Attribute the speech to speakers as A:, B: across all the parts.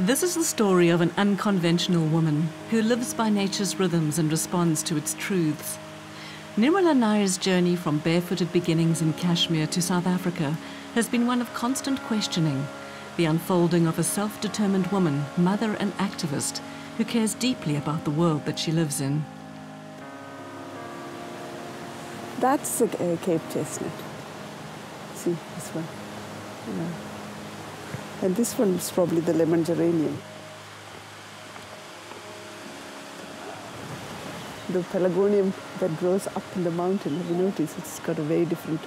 A: This is the story of an unconventional woman who lives by nature's rhythms and responds to its truths. Nirmala Nair's journey from barefooted beginnings in Kashmir to South Africa has been one of constant questioning, the unfolding of a self-determined woman, mother and activist who cares deeply about the world that she lives in.
B: That's a Cape chestnut. See, this one. Yeah. And this one is probably the lemon geranium. The pelargonium that grows up in the mountain, have you noticed? It's got a very different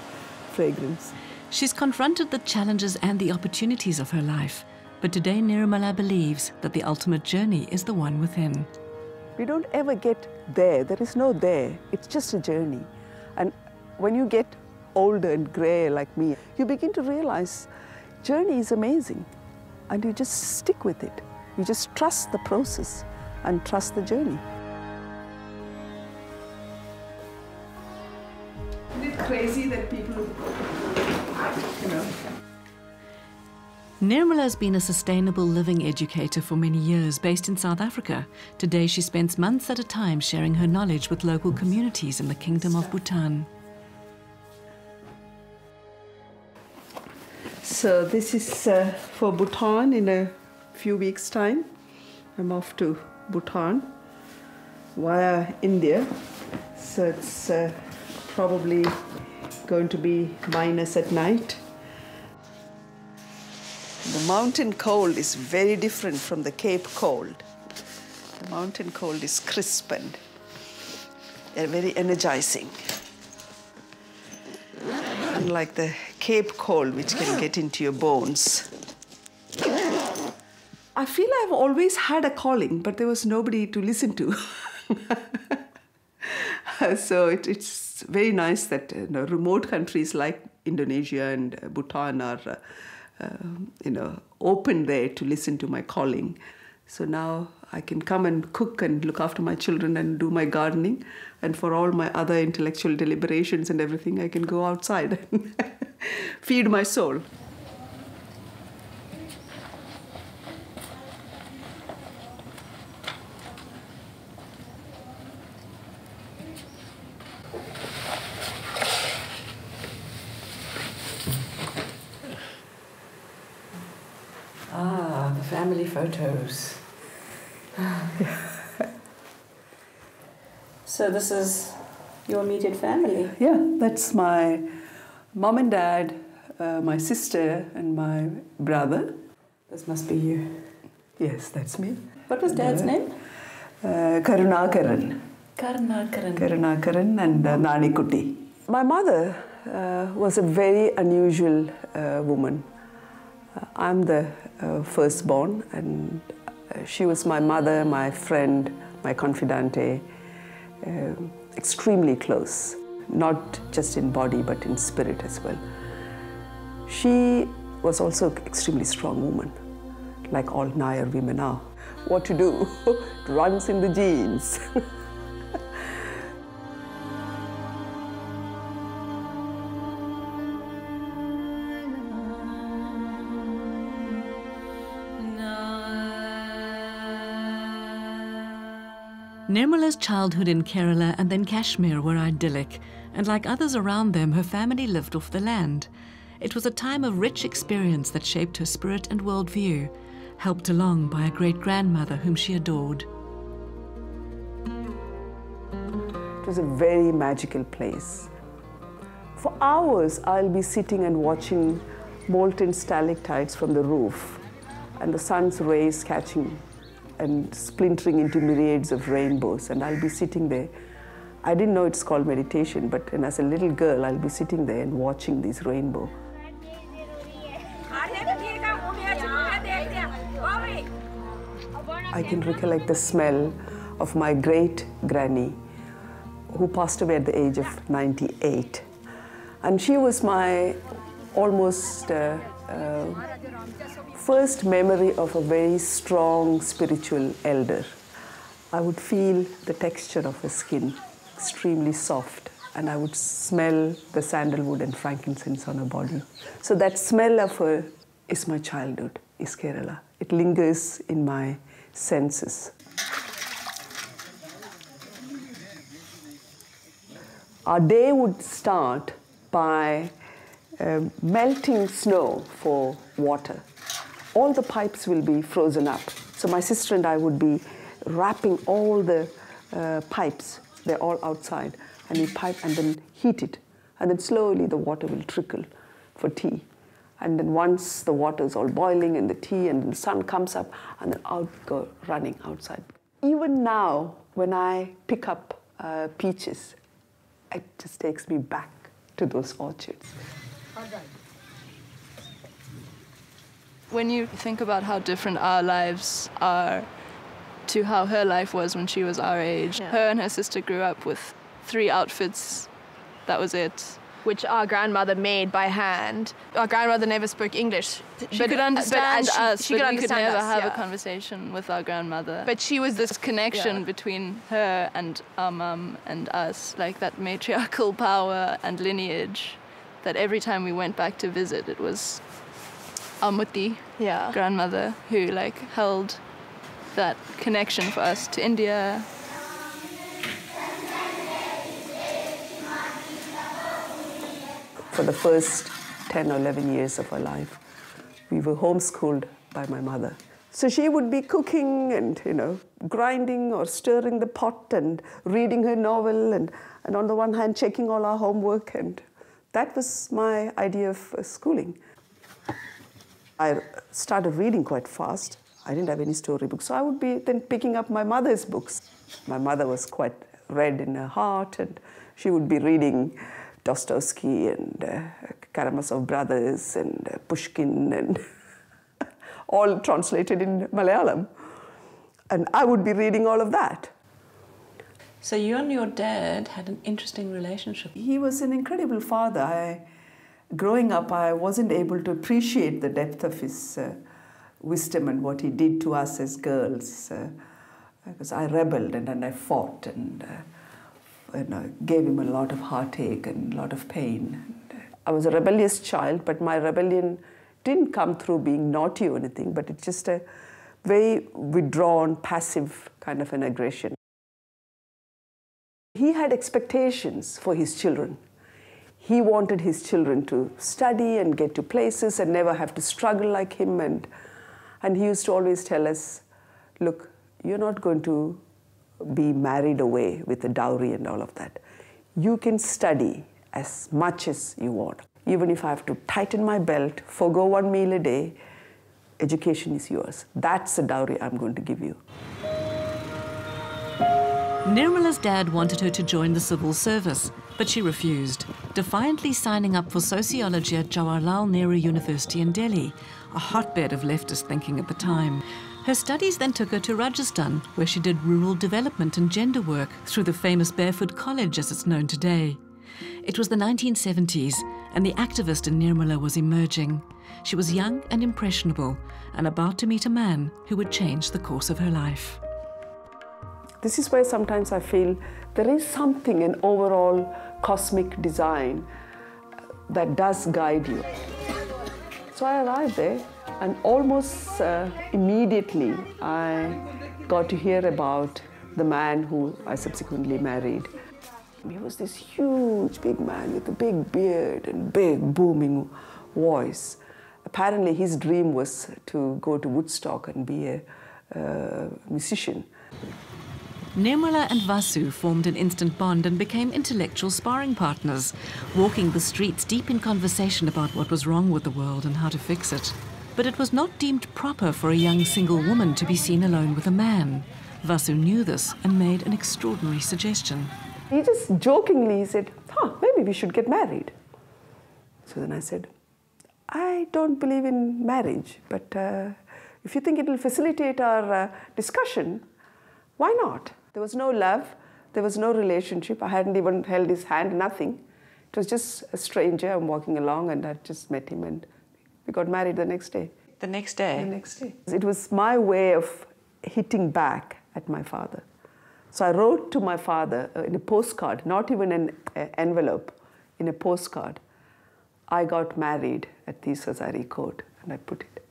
B: fragrance.
A: She's confronted the challenges and the opportunities of her life, but today Nirmala believes that the ultimate journey is the one within.
B: We don't ever get there. There is no there. It's just a journey. And when you get older and grey like me, you begin to realize journey is amazing, and you just stick with it. You just trust the process and trust the journey. Isn't it crazy that people, you know?
A: Nirmala has been a sustainable living educator for many years based in South Africa. Today she spends months at a time sharing her knowledge with local communities in the Kingdom of Bhutan.
B: So this is for Bhutan in a few weeks' time. I'm off to Bhutan via India. So it's probably going to be minus at night. The mountain cold is very different from the Cape cold. The mountain cold is crisp and very energizing. Unlike the Cape cold, which can get into your bones. I feel I've always had a calling, but there was nobody to listen to. So it's very nice that remote countries like Indonesia and Bhutan are open there to listen to my calling. So now I can come and cook and look after my children and do my gardening. And for all my other intellectual deliberations and everything, I can go outside and feed my soul.
A: Ah, the family photos. So this is your immediate family?
B: Yeah, that's my mom and dad, my sister and my brother.
A: This must be you.
B: Yes, that's me.
A: What was Dad's name?
B: Karunakaran.
A: Karunakaran.
B: Karunakaran and Nanikutti. My mother was a very unusual woman. I'm the firstborn, and she was my mother, my friend, my confidante, extremely close, not just in body but in spirit as well. She was also an extremely strong woman, like all Nair women are. What to do? It runs in the genes.
A: Nirmala's childhood in Kerala and then Kashmir were idyllic, and like others around them, her family lived off the land. It was a time of rich experience that shaped her spirit and worldview, helped along by a great-grandmother whom she adored.
B: It was a very magical place. For hours, I'll be sitting and watching molten stalactites from the roof and the sun's rays catching and splintering into myriads of rainbows, and I'll be sitting there. I didn't know it's called meditation, but as a little girl, I'll be sitting there and watching these rainbows. I can recollect the smell of my great-granny, who passed away at the age of 98. And she was my almost first memory of a very strong spiritual elder. I would feel the texture of her skin, extremely soft, and I would smell the sandalwood and frankincense on her body. So that smell of her is my childhood. is Kerala. It lingers in my senses. Our day would start by melting snow for water. All the pipes will be frozen up. So my sister and I would be wrapping all the pipes. They're all outside. And we pipe and then heat it. And then slowly the water will trickle for tea. And then once the water is all boiling and the tea and the sun comes up, and then out go running outside. Even now, when I pick up peaches, it just takes me back to those orchards.
C: When you think about how different our lives are to how her life was when she was our age, her and her sister grew up with 3 outfits. That was it.
D: Which our grandmother made by hand. Our grandmother never spoke English.
C: She could understand us,
D: she could
C: we could never have a
D: yeah.
C: conversation with our grandmother.
D: But she was
C: this connection between her and our mum and us, like that matriarchal power and lineage, that every time we went back to visit, it was our mutti, grandmother, who like held that connection for us to India.
B: For the first 10 or 11 years of our life, we were homeschooled by my mother. So she would be cooking and, grinding or stirring the pot and reading her novel and on the one hand checking all our homework, and that was my idea of schooling. I started reading quite fast. I didn't have any storybooks, so I would be then picking up my mother's books. My mother was quite read in her heart, and she would be reading Dostoevsky and Karamazov Brothers and Pushkin and all translated in Malayalam. And I would be reading all of that.
A: So you and your dad had an interesting relationship.
B: He was an incredible father. Growing up, I wasn't able to appreciate the depth of his wisdom and what he did to us as girls. Because I rebelled and I fought and gave him a lot of heartache and a lot of pain. I was a rebellious child, but my rebellion didn't come through being naughty or anything, but it's just a very withdrawn, passive kind of an aggression. He had expectations for his children. He wanted his children to study and get to places and never have to struggle like him. And he used to always tell us, look, you're not going to be married away with a dowry and all of that. You can study as much as you want. Even if I have to tighten my belt, forgo 1 meal a day, education is yours. That's the dowry I'm going to give you.
A: Nirmala's dad wanted her to join the civil service, but she refused, defiantly signing up for sociology at Jawaharlal Nehru University in Delhi, a hotbed of leftist thinking at the time. Her studies then took her to Rajasthan, where she did rural development and gender work through the famous Barefoot College as it's known today. It was the 1970s, and the activist in Nirmala was emerging. She was young and impressionable, and about to meet a man who would change the course of her life.
B: This is where sometimes I feel there is something in overall cosmic design that does guide you. So I arrived there, and almost immediately I got to hear about the man who I subsequently married. He was this huge, big man with a big beard and big, booming voice. Apparently his dream was to go to Woodstock and be a musician.
A: Nirmala and Vasu formed an instant bond and became intellectual sparring partners, walking the streets deep in conversation about what was wrong with the world and how to fix it. But it was not deemed proper for a young single woman to be seen alone with a man. Vasu knew this and made an extraordinary suggestion.
B: He just jokingly said, maybe we should get married. So then I said, I don't believe in marriage, but if you think it will facilitate our discussion, why not? There was no love, there was no relationship. I hadn't even held his hand, nothing. It was just a stranger. I'm walking along and I just met him and we got married the next day.
A: The next day?
B: The next day. It was my way of hitting back at my father. So I wrote to my father in a postcard, not even an envelope, in a postcard. I got married at the Sazari Court, and I put it.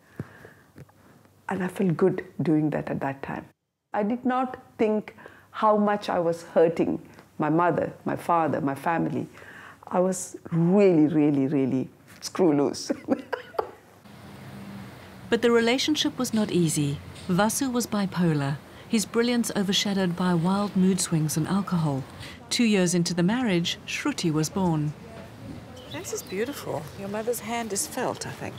B: And I felt good doing that at that time. I did not think how much I was hurting my mother, my father, my family. I was really, really, really screw loose.
A: But the relationship was not easy. Vasu was bipolar, his brilliance overshadowed by wild mood swings and alcohol. 2 years into the marriage, Shruti was born.
E: This is beautiful. Your mother's hand is felt, I think.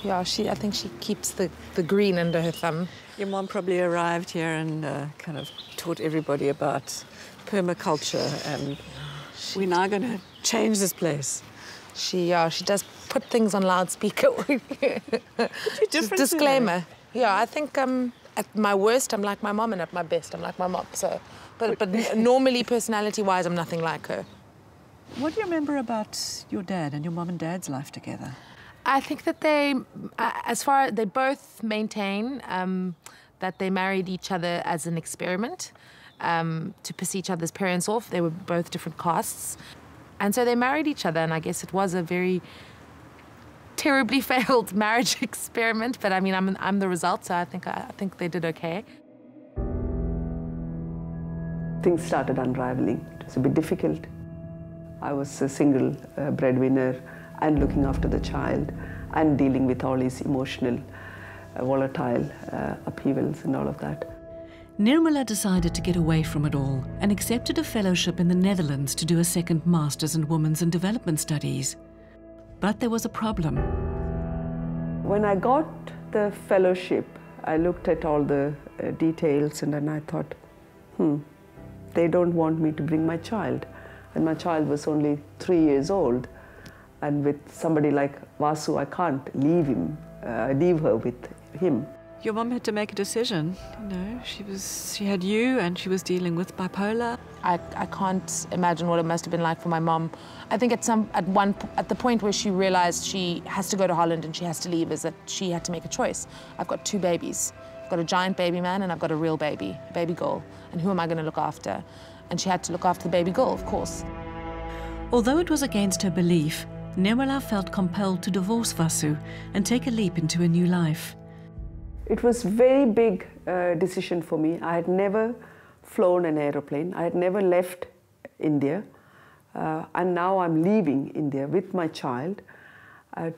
F: Yeah, I think she keeps the green under her thumb.
E: Your mom probably arrived here and kind of taught everybody about permaculture, and we're now going to change this place.
F: She does put things on loudspeaker. Just disclaimer. Yeah, I think at my worst I'm like my mom, and at my best I'm like my mom. So, but normally personality-wise I'm nothing like her.
E: What do you remember about your dad and your mom and dad's life together?
F: I think that they both maintain that they married each other as an experiment to piss each other's parents off. They were both different castes. And so they married each other, and I guess it was a very terribly failed marriage experiment. But I mean, I'm the result, so I think they did okay.
B: Things started unraveling. It was a bit difficult. I was a single breadwinner and looking after the child and dealing with all these emotional, volatile upheavals and all of that.
A: Nirmala decided to get away from it all and accepted a fellowship in the Netherlands to do a second Master's in Women's and Development Studies. But there was a problem.
B: When I got the fellowship, I looked at all the details, and then I thought, they don't want me to bring my child. And my child was only 3 years old. And with somebody like Vasu, I can't leave her with him.
E: Your mom had to make a decision, you know. She had you, and she was dealing with bipolar.
F: I can't imagine what it must have been like for my mom. I think at the point where she realized she has to go to Holland and she has to leave, is that she had to make a choice. I've got 2 babies. I've got a giant baby man and I've got a real baby, a baby girl. And who am I going to look after? And she had to look after the baby girl, of course.
A: Although it was against her belief, Nirmala felt compelled to divorce Vasu and take a leap into a new life.
B: It was a very big decision for me. I had never flown an aeroplane. I had never left India. And now I'm leaving India with my child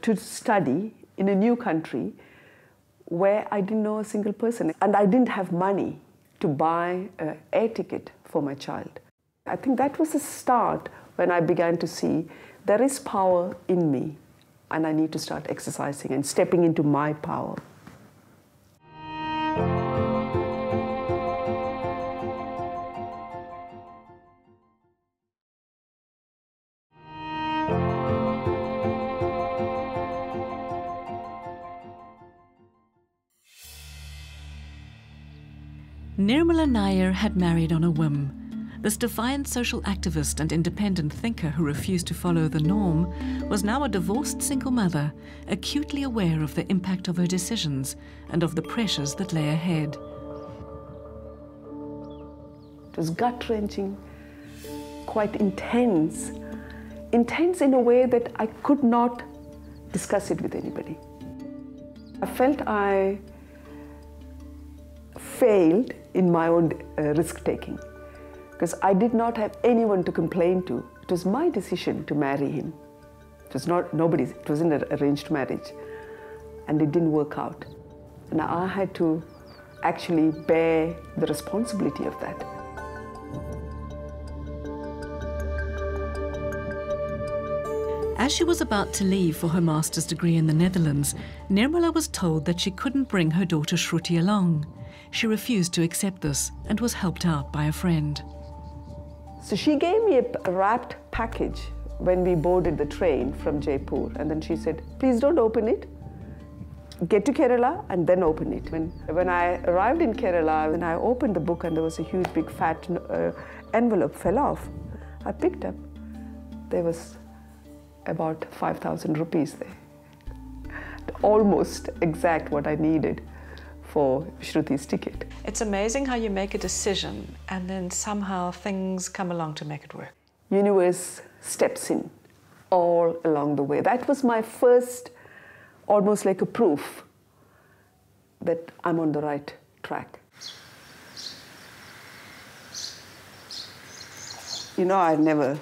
B: to study in a new country where I didn't know a single person. And I didn't have money to buy an air ticket for my child. I think that was the start when I began to see there is power in me, and I need to start exercising and stepping into my power.
A: Nirmala Nair had married on a whim. This defiant social activist and independent thinker who refused to follow the norm was now a divorced single mother, acutely aware of the impact of her decisions and of the pressures that lay ahead.
B: It was gut-wrenching, quite intense. Intense in a way that I could not discuss it with anybody. I felt I failed in my own risk-taking, because I did not have anyone to complain to. It was my decision to marry him. It was not nobody's. It was an arranged marriage, and it didn't work out. And I had to actually bear the responsibility of that.
A: As she was about to leave for her master's degree in the Netherlands, Nirmala was told that she couldn't bring her daughter Shruti along. She refused to accept this and was helped out by a friend.
B: So she gave me a wrapped package when we boarded the train from Jaipur, and then she said, please don't open it. Get to Kerala and then open it. When I arrived in Kerala, when I opened the book and there was a huge big fat envelope fell off, I picked up. There was about 5,000 rupees there. Almost exact what I needed for Shruti's ticket.
E: It's amazing how you make a decision and then somehow things come along to make it work.
B: Universe steps in all along the way. That was my first, almost like a proof that I'm on the right track. You know, I'd never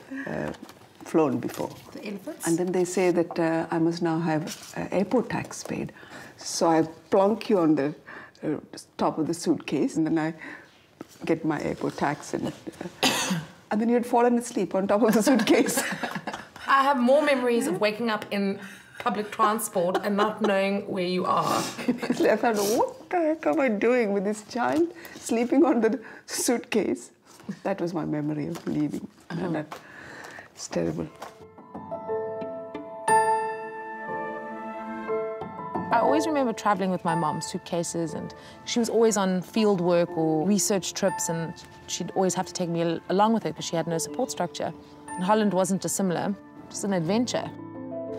B: flown before.
F: The elephants?
B: And then they say that I must now have airport tax paid. So I plonk you on the top of the suitcase, and then I get my airport tax, and then you had fallen asleep on top of the suitcase.
F: I have more memories of waking up in public transport and not knowing where you are.
B: I thought, what the heck am I doing with this child sleeping on the suitcase? That was my memory of leaving. And it's terrible.
F: I always remember traveling with my mom, suitcases, and she was always on field work or research trips, and she'd always have to take me along with her because she had no support structure. And Holland wasn't dissimilar, just an adventure.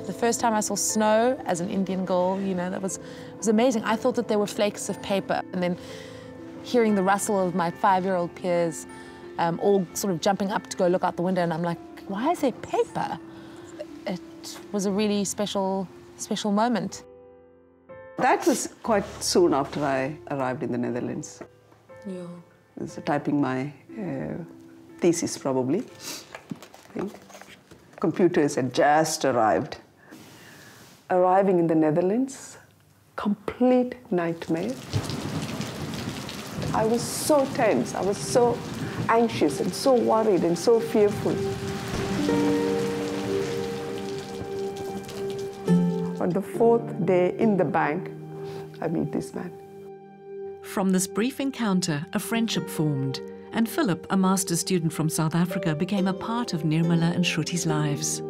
F: The first time I saw snow as an Indian girl, you know, it was amazing. I thought that there were flakes of paper, and then hearing the rustle of my 5-year-old peers all sort of jumping up to go look out the window, and I'm like, why is there paper? It was a really special moment.
B: That was quite soon after I arrived in the Netherlands.
F: Yeah.
B: I was typing my thesis, probably, I think. Computers had just arrived. Arriving in the Netherlands, complete nightmare. I was so tense, I was so anxious and so worried and so fearful. On the 4th day in the bank, I meet this man.
A: From this brief encounter, a friendship formed, and Philip, a master's student from South Africa, became a part of Nirmala and Shruti's lives.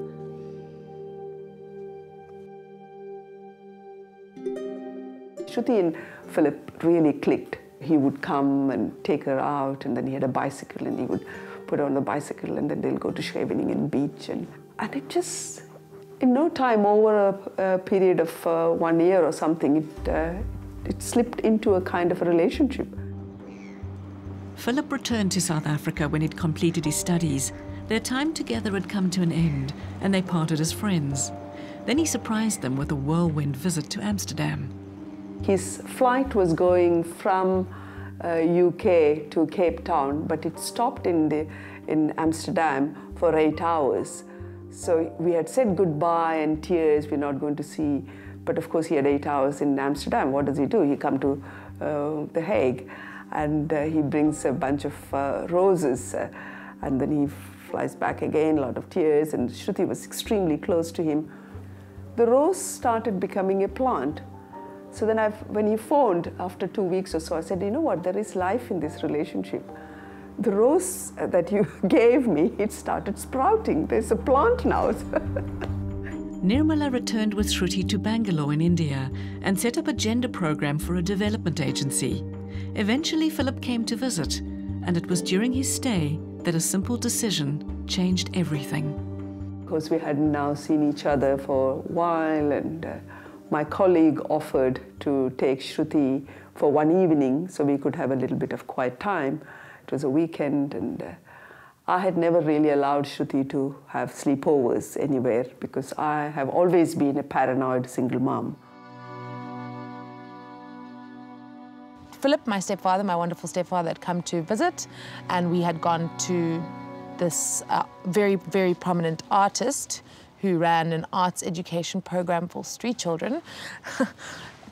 B: Shruti and Philip really clicked. He would come and take her out, and then he had a bicycle, and he would put her on the bicycle, and then they'll go to Scheveningen beach. And it just, in no time, over a period of 1 year or something, it slipped into a kind of a relationship.
A: Philip returned to South Africa when he'd completed his studies. Their time together had come to an end, and they parted as friends. Then he surprised them with a whirlwind visit to Amsterdam.
B: His flight was going from UK to Cape Town, but it stopped in Amsterdam for 8 hours. So we had said goodbye and tears, we're not going to see. But of course he had 8 hours in Amsterdam. What does he do? He comes to The Hague, and he brings a bunch of roses, and then he flies back again, a lot of tears, and Shruti was extremely close to him. The rose started becoming a plant. So then when he phoned after 2 weeks or so, I said, you know what, there is life in this relationship. The rose that you gave me, it started sprouting. There's a plant now.
A: Nirmala returned with Shruti to Bangalore in India and set up a gender program for a development agency. Eventually, Philip came to visit, and it was during his stay that a simple decision changed everything.
B: Because we had now seen each other for a while, and my colleague offered to take Shruti for one evening so we could have a little bit of quiet time. It was a weekend, and I had never really allowed Shruti to have sleepovers anywhere because I have always been a paranoid single mom.
F: Philip, my stepfather, my wonderful stepfather, had come to visit, and we had gone to this very, very prominent artist who ran an arts education program for street children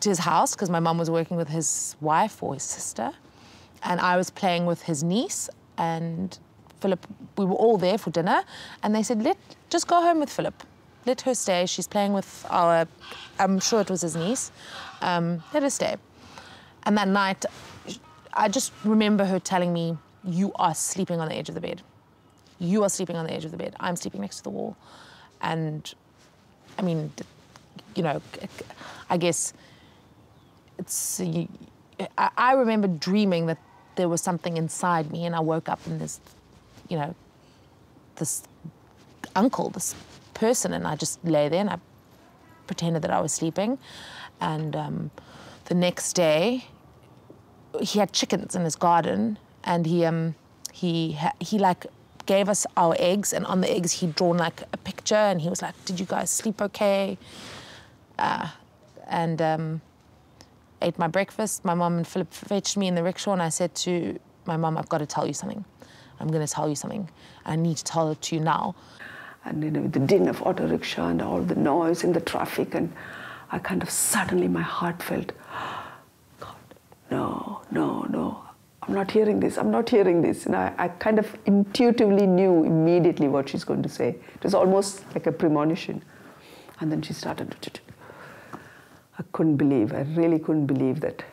F: to his house, because my mum was working with his wife or his sister, and I was playing with his niece, and Philip, we were all there for dinner, and they said, just go home with Philip. Let her stay. She's playing with I'm sure it was his niece. Let her stay. And that night, I just remember her telling me, you are sleeping on the edge of the bed. You are sleeping on the edge of the bed. I'm sleeping next to the wall. And, I mean, you know, I guess it's... I remember dreaming that there was something inside me, and I woke up in this, you know, this uncle, this person, and I just lay there and I pretended that I was sleeping. And the next day, he had chickens in his garden, and he like gave us our eggs, and on the eggs he'd drawn like a picture, and he was like, "Did you guys sleep okay?" ate my breakfast. My mum and Philip fetched me in the rickshaw, and I said to my mum, I've got to tell you something. I'm going to tell you something. I need to tell it to you now.
B: And you know, the din of auto rickshaw and all the noise and the traffic, and I kind of suddenly my heart felt, God, no, no, no, I'm not hearing this, I'm not hearing this. And I kind of intuitively knew immediately what she's going to say. It was almost like a premonition. And then she started, I couldn't believe, I really couldn't believe that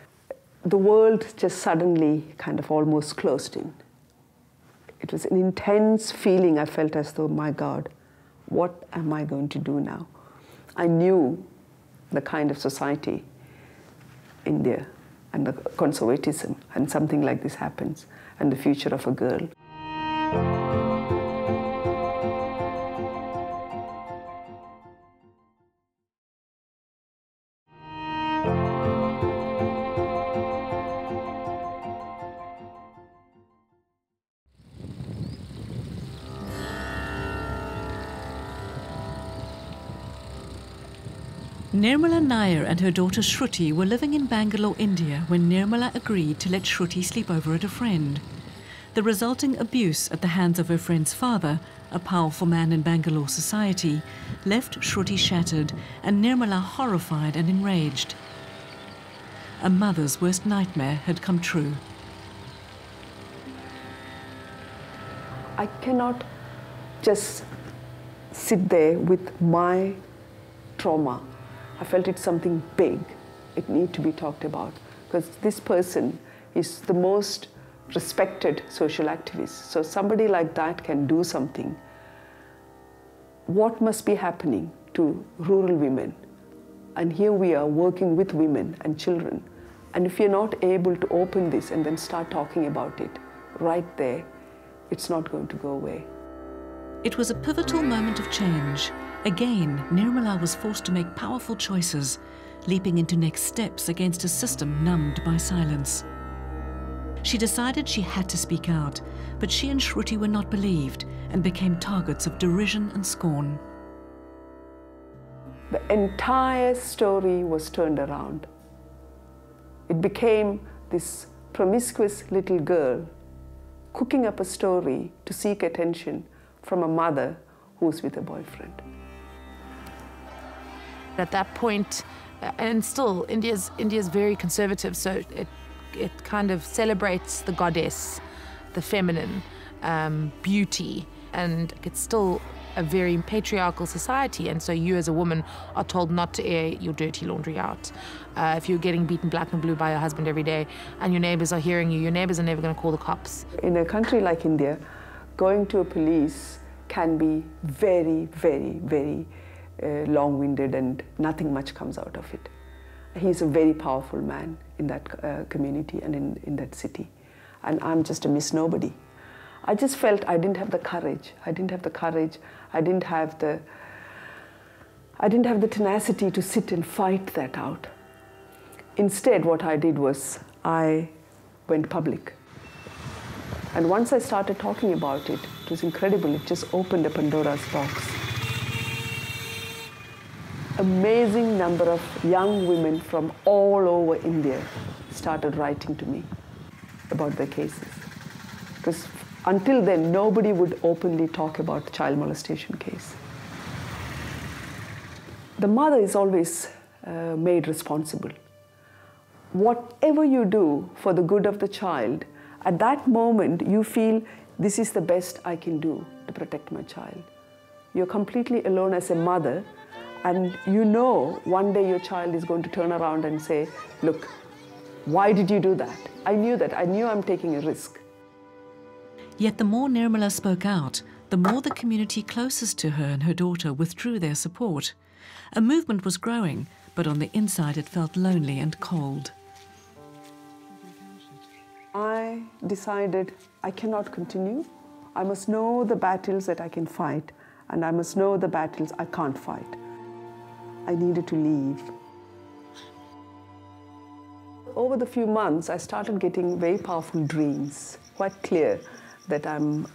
B: the world just suddenly kind of almost closed in. It was an intense feeling. I felt as though, my God, what am I going to do now? I knew the kind of society, India, and the conservatism, and something like this happens, and the future of a girl.
A: Nirmala Nair and her daughter Shruti were living in Bangalore, India, when Nirmala agreed to let Shruti sleep over at a friend. The resulting abuse at the hands of her friend's father, a powerful man in Bangalore society, left Shruti shattered and Nirmala horrified and enraged. A mother's worst nightmare had come true.
B: I cannot just sit there with my trauma. I felt it's something big. It needs to be talked about, because this person is the most respected social activist. So somebody like that can do something. What must be happening to rural women? And here we are working with women and children. And if you're not able to open this and then start talking about it right there, it's not going to go away.
A: It was a pivotal moment of change. Again, Nirmala was forced to make powerful choices, leaping into next steps against a system numbed by silence. She decided she had to speak out, but she and Shruti were not believed and became targets of derision and scorn.
B: The entire story was turned around. It became this promiscuous little girl cooking up a story to seek attention from a mother who's with a boyfriend.
F: At that point, and still, India's very conservative, so it kind of celebrates the goddess, the feminine, beauty, and it's still a very patriarchal society, and so you as a woman are told not to air your dirty laundry out. If you're getting beaten black and blue by your husband every day and your neighbors are hearing you, your neighbors are never going to call the cops.
B: In a country like India, going to a police can be very, very, very long-winded, and nothing much comes out of it. He's a very powerful man in that community and in that city. And I'm just a Miss Nobody. I just felt I didn't have the courage. I didn't have the courage. I didn't have the tenacity to sit and fight that out. Instead, what I did was I went public. And once I started talking about it, it was incredible. It just opened a Pandora's box. Amazing number of young women from all over India started writing to me about their cases. Because until then, nobody would openly talk about the child molestation case. The mother is always made responsible. Whatever you do for the good of the child, at that moment you feel this is the best I can do to protect my child. You're completely alone as a mother, and you know one day your child is going to turn around and say, look, why did you do that? I knew that. I knew I'm taking a risk.
A: Yet the more Nirmala spoke out, the more the community closest to her and her daughter withdrew their support. A movement was growing, but on the inside it felt lonely and cold.
B: I decided I cannot continue. I must know the battles that I can fight, and I must know the battles I can't fight. I needed to leave. Over the few months, I started getting very powerful dreams, quite clear that I'm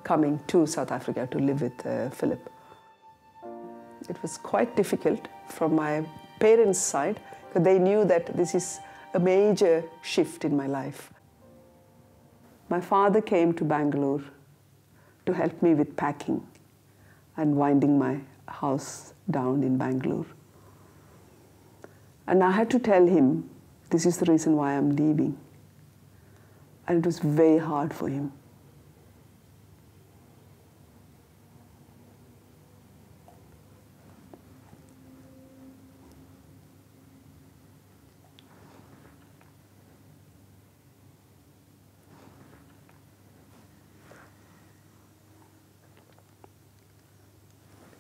B: coming to South Africa to live with Philip. It was quite difficult from my parents' side. because they knew that this is a major shift in my life. My father came to Bangalore to help me with packing and winding my house down in Bangalore. And I had to tell him, this is the reason why I'm leaving. And it was very hard for him.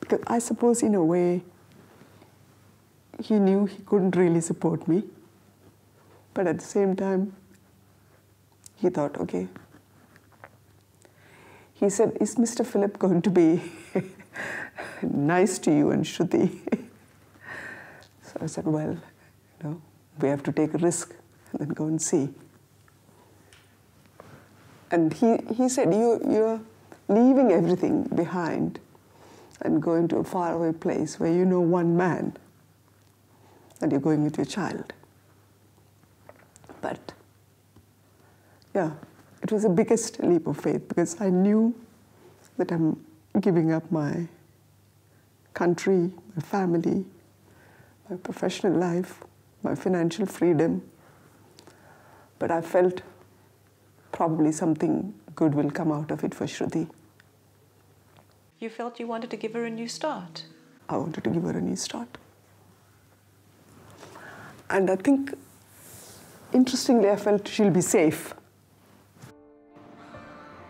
B: Because I suppose in a way, he knew he couldn't really support me. But at the same time, he thought, okay. He said, is Mr. Philip going to be nice to you and Shruti? So I said, well, we have to take a risk and then go and see. And he said, you're leaving everything behind and going to a faraway place where you know one man and you're going with your child. But yeah, it was the biggest leap of faith because I knew that I'm giving up my country, my family, my professional life, my financial freedom. But I felt probably something good will come out of it for Shruti.
E: You felt you wanted to give her a new start?
B: I wanted to give her a new start. And I think, interestingly, I felt she'll be safe.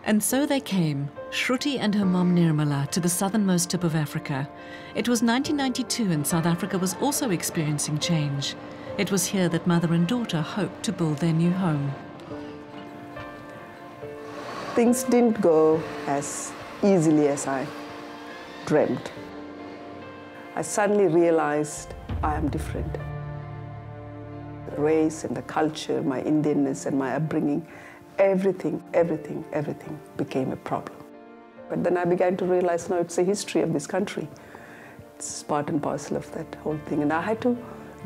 A: And so they came, Shruti and her mom Nirmala, to the southernmost tip of Africa. It was 1992 and South Africa was also experiencing change. It was here that mother and daughter hoped to build their new home.
B: Things didn't go as easily as I dreamt. I suddenly realized I am different. The race and the culture, my Indianness and my upbringing, everything became a problem. But then I began to realize, no, it's a history of this country. It's part and parcel of that whole thing, and I had to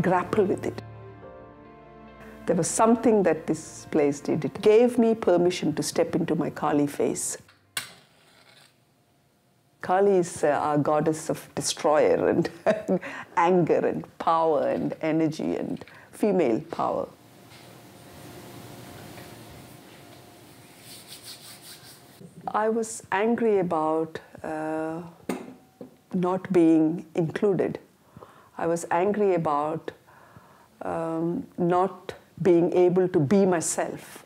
B: grapple with it. There was something that this place did. It gave me permission to step into my Kali face. Kali is our goddess of destroyer and anger and power and energy and female power. I was angry about not being included. I was angry about not being able to be myself.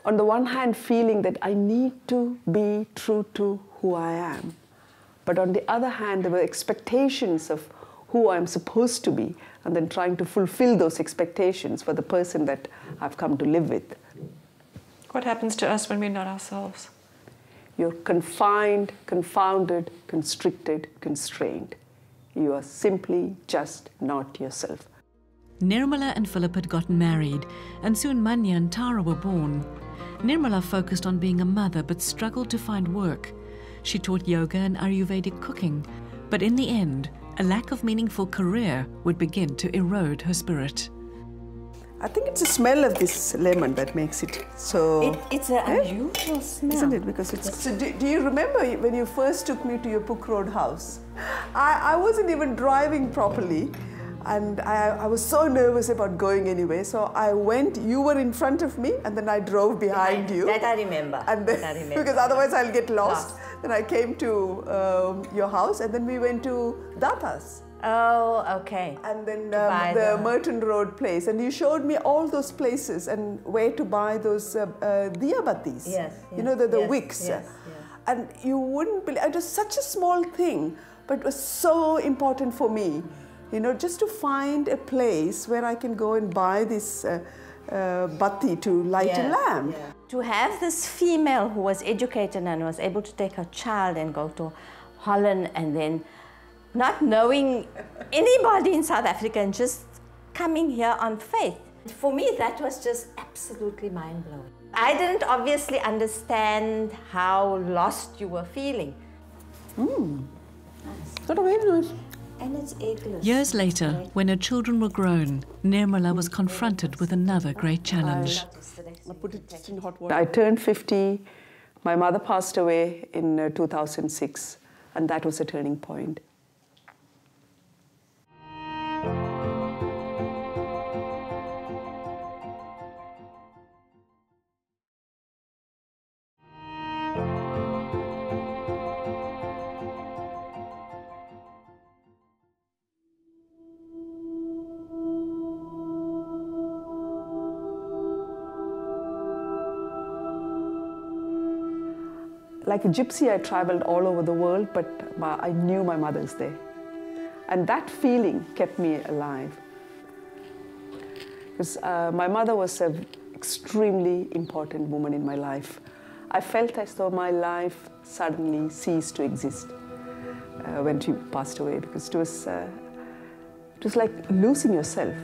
B: On the one hand, feeling that I need to be true to who I am. But on the other hand, there were expectations of who I'm supposed to be, and then trying to fulfill those expectations for the person that I've come to live with.
E: What happens to us when we're not ourselves?
B: You're confined, confounded, constricted, constrained. You are simply just not yourself.
A: Nirmala and Philip had gotten married, and soon Manya and Tara were born. Nirmala focused on being a mother but struggled to find work. She taught yoga and Ayurvedic cooking, but in the end, a lack of meaningful career would begin to erode her spirit.
B: I think it's the smell of this lemon that makes it so...
G: It's an unusual smell.
B: Isn't it? Because it's... So do you remember when you first took me to your Pook Road house? I wasn't even driving properly. And I was so nervous about going anyway, so I went, you were in front of me, and then I drove behind you.
G: That I remember.
B: And then, because otherwise I'll get lost. Then I came to your house, and then we went to Datta's.
G: Oh, okay.
B: And then the Merton Road place, and you showed me all those places and where to buy those diyabatis.
G: Yes.
B: You know, the wicks.
G: Yes.
B: And you wouldn't believe, it was such a small thing, but it was so important for me. You know, just to find a place where I can go and buy this batti to light a lamp.
G: Yeah. To have this female who was educated and was able to take her child and go to Holland, and then not knowing anybody in South Africa and just coming here on faith. For me, that was just absolutely mind-blowing. I didn't obviously understand how lost you were feeling.
B: Nice. That was very nice.
G: And it's eggless.
A: Years later, when her children were grown, Nirmala was confronted with another great challenge.
B: I turned 50. My mother passed away in 2006, and that was a turning point. Like a gypsy, I traveled all over the world, but I knew my mother's there. And that feeling kept me alive. Because my mother was an extremely important woman in my life. I felt as though my life suddenly ceased to exist when she passed away, because it was like losing yourself.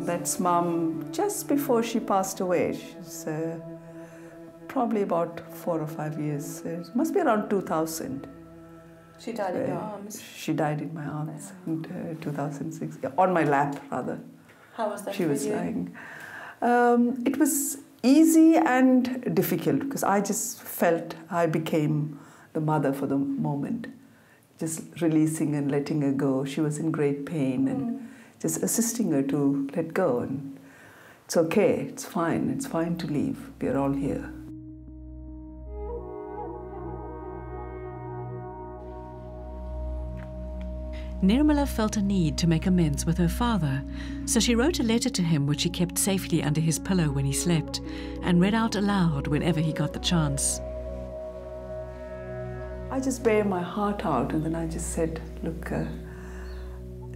B: That's Mom just before she passed away. She's probably about 4 or 5 years. It must be around 2000.
G: She died in your arms?
B: She died in my arms in 2006. On my lap, rather.
G: How was that
B: she
G: for
B: was
G: you?
B: dying. It was easy and difficult because I just felt I became the mother for the moment. Just releasing and letting her go. She was in great pain and just assisting her to let go. And it's okay, it's fine to leave. We are all here.
A: Nirmala felt a need to make amends with her father, so she wrote a letter to him which she kept safely under his pillow when he slept and read out aloud whenever he got the chance.
B: I just bare my heart out and then I just said, look,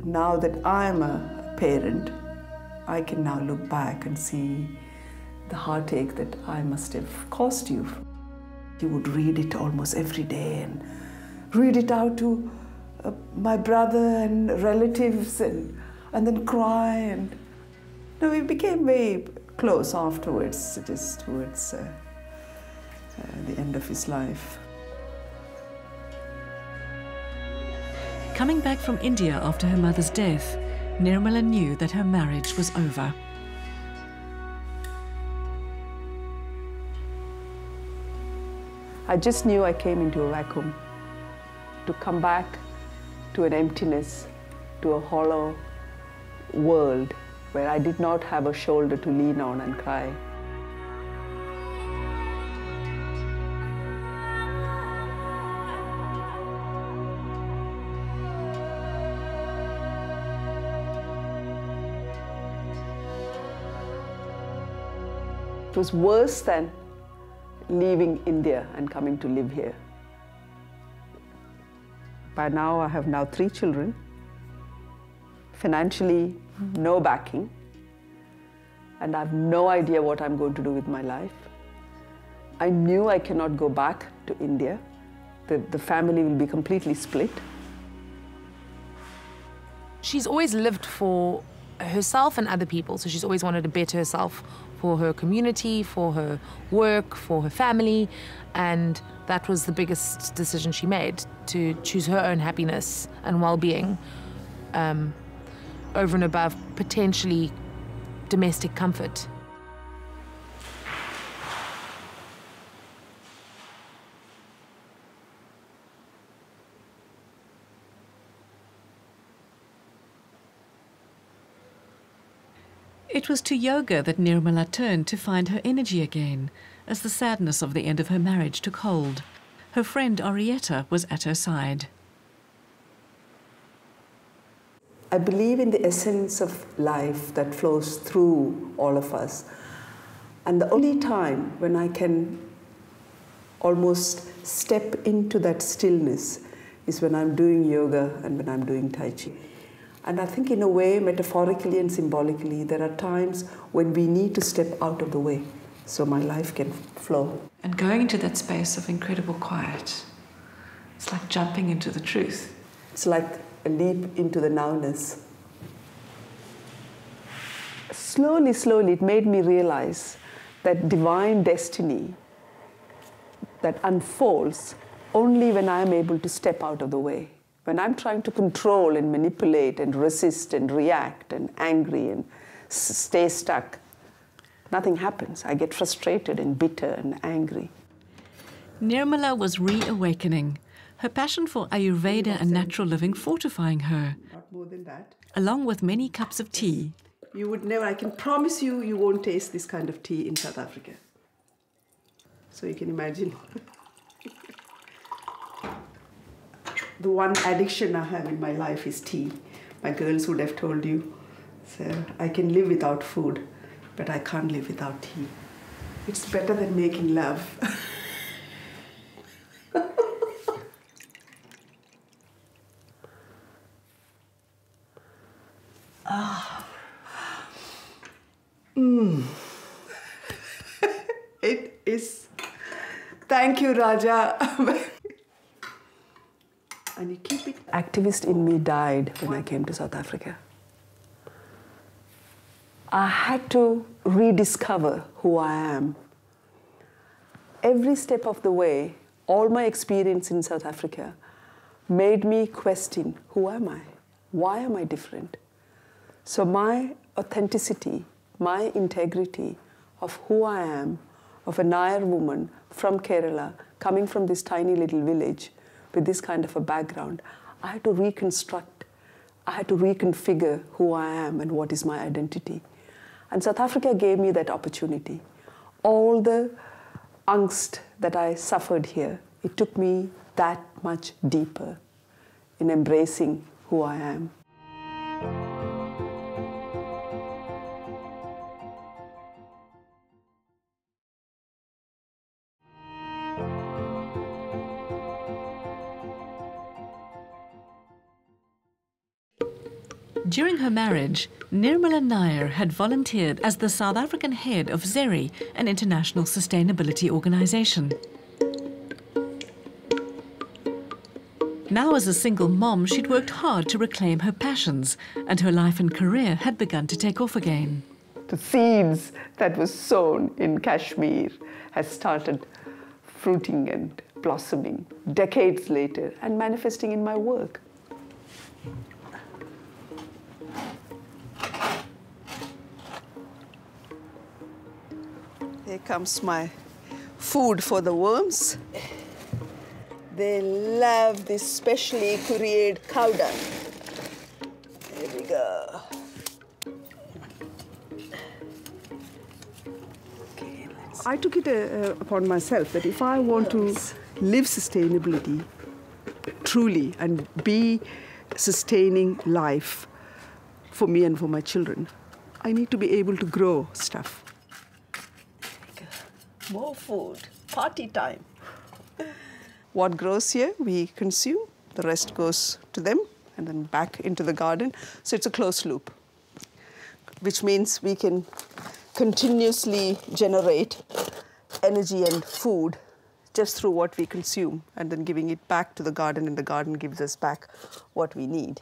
B: now that I'm a parent, I can now look back and see the heartache that I must have caused you. You would read it almost every day and read it out to my brother and relatives and then cry. And we became very close afterwards, just towards the end of his life.
A: Coming back from India after her mother's death, Nirmala knew that her marriage was over.
B: I just knew I came into a vacuum, to come back to an emptiness, to a hollow world where I did not have a shoulder to lean on and cry. It was worse than leaving India and coming to live here. By now, I have 3 children, financially no backing, and I have no idea what I'm going to do with my life. I knew I cannot go back to India. The family will be completely split.
F: She's always lived for herself and other people, so she's always wanted to better herself for her community, for her work, for her family, and that was the biggest decision she made, to choose her own happiness and well-being over and above potentially domestic comfort.
A: It was to yoga that Nirmala turned to find her energy again, as the sadness of the end of her marriage took hold. Her friend Arietta was at her side.
B: I believe in the essence of life that flows through all of us. And the only time when I can almost step into that stillness is when I'm doing yoga and when I'm doing Tai Chi. And I think in a way, metaphorically and symbolically, there are times when we need to step out of the way so my life can flow.
A: And going into that space of incredible quiet, it's like jumping into the truth.
B: It's like a leap into the nowness. slowly, slowly, it made me realize that divine destiny that unfolds only when I'm able to step out of the way. When I'm trying to control and manipulate and resist and react and angry and stay stuck, nothing happens. I get frustrated and bitter and angry.
A: Nirmala was reawakening, her passion for Ayurveda and natural living fortifying her,
B: Not more than that.
A: along with many cups of tea.
B: You would never, I can promise you, you won't taste this kind of tea in South Africa. So you can imagine. The one addiction I have in my life is tea. My girls would have told you. So I can live without food, but I can't live without tea. It's better than making love. It is. Thank you, Raja. And you keep it. Activist in me died when I came to South Africa. I had to rediscover who I am. Every step of the way, all my experience in South Africa made me question, who am I? Why am I different? So my authenticity, my integrity of who I am, of a Nair woman from Kerala, coming from this tiny little village with this kind of a background, I had to reconstruct, I had to reconfigure who I am and what is my identity. And South Africa gave me that opportunity. All the angst that I suffered here, it took me that much deeper in embracing who I am.
A: During her marriage, Nirmala Nair had volunteered as the South African head of ZERI, an international sustainability organization. Now as a single mom, she'd worked hard to reclaim her passions, and her life and career had begun to take off again.
B: The seeds that was sown in Kashmir has started fruiting and blossoming decades later and manifesting in my work. Here comes my food for the worms. They love this specially curried cow dung. There we go. Okay, I took it upon myself that if I want to live sustainability truly and be sustaining life for me and for my children, I need to be able to grow stuff. More food, party time. What grows here, we consume. The rest goes to them and then back into the garden. So it's a closed loop, which means we can continuously generate energy and food just through what we consume and then giving it back to the garden, and the garden gives us back what we need.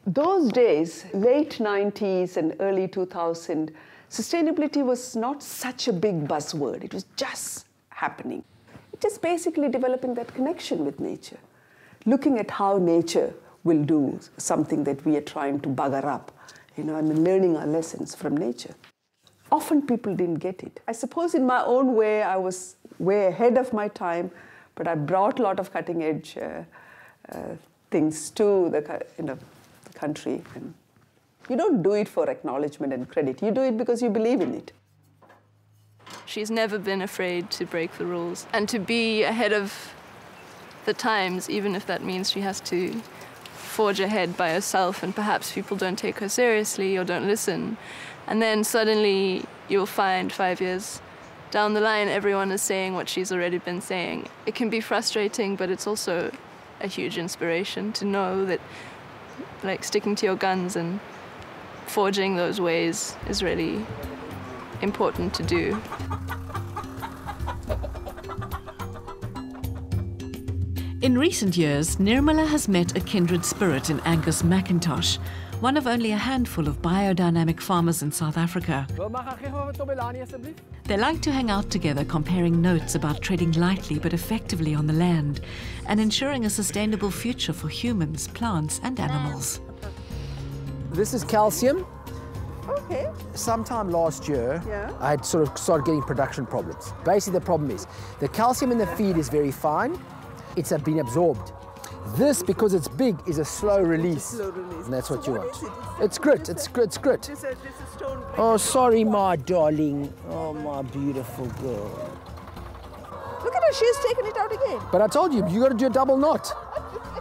B: Those days, late 90s and early 2000, sustainability was not such a big buzzword. It was just happening. Just basically developing that connection with nature, looking at how nature will do something that we are trying to bugger up, and learning our lessons from nature. Often people didn't get it. I suppose in my own way, I was way ahead of my time, but I brought a lot of cutting-edge things to the country. And you don't do it for acknowledgement and credit. You do it because you believe in it.
C: She's never been afraid to break the rules and to be ahead of the times, even if that means she has to forge ahead by herself and perhaps people don't take her seriously or don't listen. And then suddenly you'll find 5 years down the line, everyone is saying what she's already been saying. It can be frustrating, but it's also a huge inspiration to know that, like, sticking to your guns and forging those ways is really important to do.
A: In recent years, Nirmala has met a kindred spirit in Angus McIntosh, one of only a handful of biodynamic farmers in South Africa. They like to hang out together, comparing notes about treading lightly but effectively on the land and ensuring a sustainable future for humans, plants and animals.
H: This is calcium.
B: Okay.
H: Sometime last year,
B: Yeah.
H: I had sort of started getting production problems. Basically, the problem is the calcium in the feed is very fine. It's been absorbed. This, because it's big, is a slow release.
B: Slow release.
H: And that's what you want.
B: Is it?
H: It's grit. It's grit.
B: This is stone.
H: Oh, sorry, my darling. Oh, my beautiful girl.
B: Look at her, she's taken it out again.
H: But I told you, you got to do a double knot.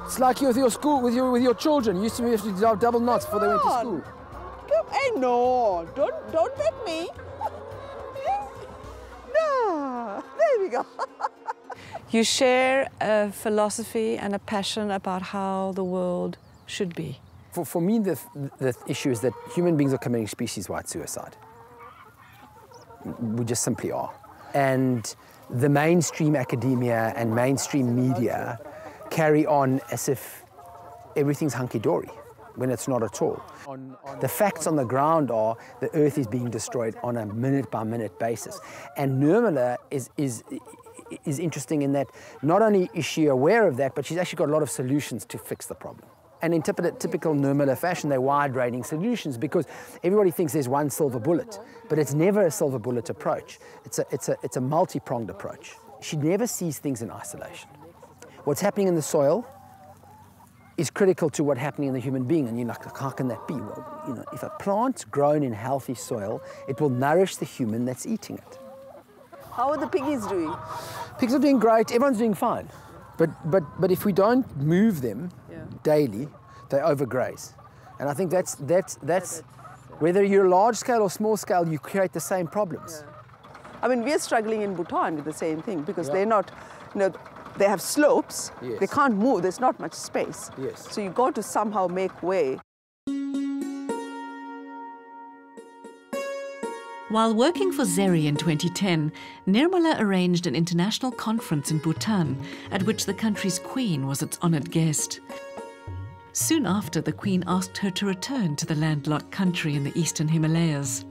H: It's like with your school, with your children. You used to have to do double knots before they went to school.
B: Hey, no, don't bet me. No, there we go.
E: You share a philosophy and a passion about how the world should be.
H: For me, the issue is that human beings are committing species-wide suicide. We just simply are. And the mainstream academia and mainstream media carry on as if everything's hunky-dory, when it's not at all. The facts on the ground are the Earth is being destroyed on a minute-by-minute basis. And Nirmala is interesting in that not only is she aware of that, but she's actually got a lot of solutions to fix the problem. And in typical Nirmala fashion, they're wide-ranging solutions because everybody thinks there's one silver bullet, but it's never a silver bullet approach. It's a multi-pronged approach. She never sees things in isolation. What's happening in the soil is critical to what's happening in the human being, and you're like, how can that be? Well, you know, if a plant's grown in healthy soil, it will nourish the human that's eating it.
B: How are the piggies doing?
H: Pigs are doing great, everyone's doing fine. But if we don't move them daily, they overgraze. And I think that's whether you're large scale or small scale, you create the same problems.
B: I mean, we're struggling in Bhutan with the same thing because they're not, you know, they have slopes, they can't move, there's not much space. So you got to somehow make way.
A: While working for ZERI in 2010, Nirmala arranged an international conference in Bhutan at which the country's queen was its honoured guest. Soon after, the queen asked her to return to the landlocked country in the eastern Himalayas.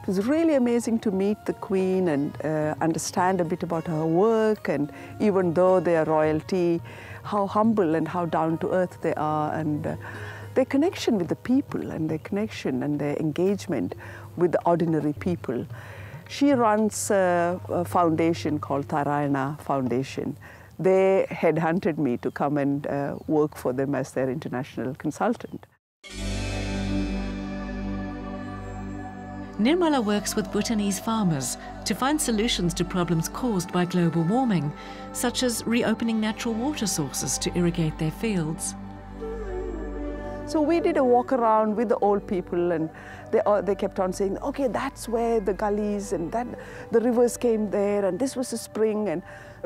B: It was really amazing to meet the Queen and understand a bit about her work, and even though they are royalty, how humble and how down to earth they are, and their connection with the people and their connection and their engagement with the ordinary people. She runs a foundation called Tharayana Foundation. They headhunted me to come and work for them as their international consultant.
A: Nirmala works with Bhutanese farmers to find solutions to problems caused by global warming, such as reopening natural water sources to irrigate their fields.
B: So we did a walk around with the old people, and they kept on saying, okay, that's where the gullies and that the rivers came there, and this was a spring, and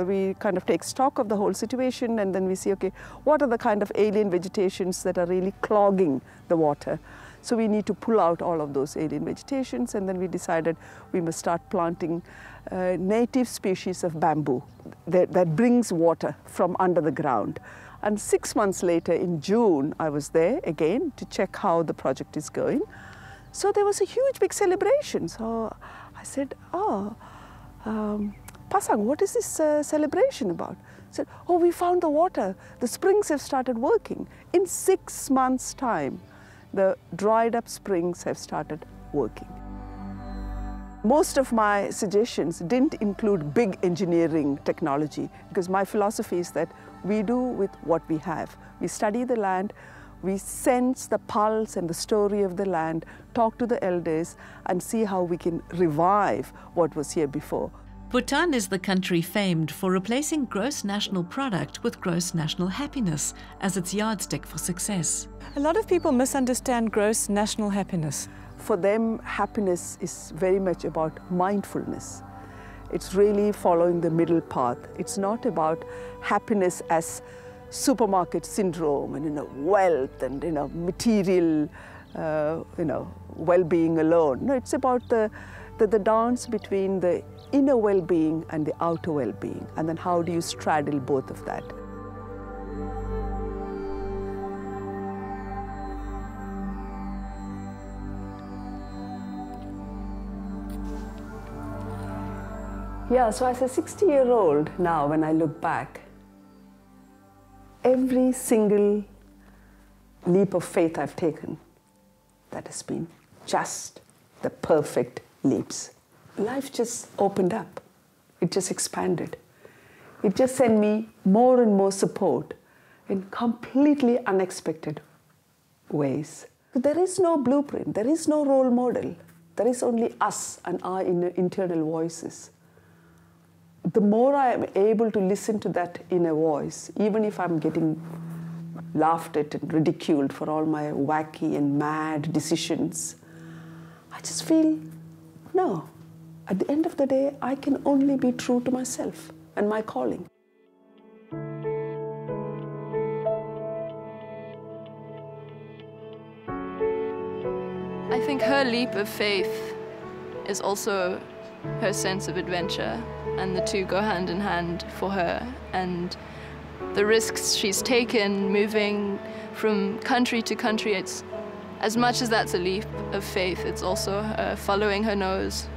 B: we kind of take stock of the whole situation, and then we see, okay, what are the kind of alien vegetations that are really clogging the water? So we need to pull out all of those alien vegetations, and then we decided we must start planting native species of bamboo that brings water from under the ground. And 6 months later, in June, I was there again to check how the project is going. So there was a huge big celebration. So I said, Pasang, what is this celebration about? I said, oh, we found the water. The springs have started working. In 6 months' time, the dried up springs have started working. Most of my suggestions didn't include big engineering technology, because my philosophy is that we do with what we have. We study the land, we sense the pulse and the story of the land, talk to the elders, and see how we can revive what was here before.
A: Bhutan is the country famed for replacing gross national product with gross national happiness as its yardstick for success.
E: A lot of people misunderstand gross national happiness.
B: For them, happiness is very much about mindfulness. It's really following the middle path. It's not about happiness as supermarket syndrome and wealth and material well-being alone. No, it's about the the dance between the inner well-being and the outer well-being, and then how do you straddle both of that? Yeah, so as a 60-year-old now, when I look back, every single leap of faith I've taken, that has been just the perfect leaps. Life just opened up. It just expanded. It just sent me more and more support in completely unexpected ways. There is no blueprint. There is no role model. There is only us and our internal voices. The more I am able to listen to that inner voice, even if I'm getting laughed at and ridiculed for all my wacky and mad decisions, I just feel, no, at the end of the day, I can only be true to myself and my calling.
C: I think her leap of faith is also her sense of adventure, and the two go hand in hand for her. And the risks she's taken moving from country to country, it's as much as that's a leap of faith, it's also following her nose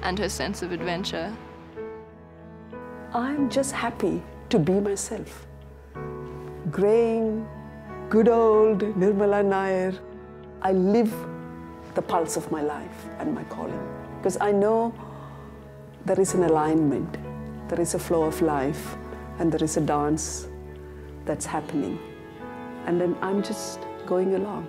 C: and her sense of adventure.
B: I'm just happy to be myself. Graying, good old Nirmala Nair. I live the pulse of my life and my calling, because I know there is an alignment, there is a flow of life, and there is a dance that's happening. And then I'm just going along.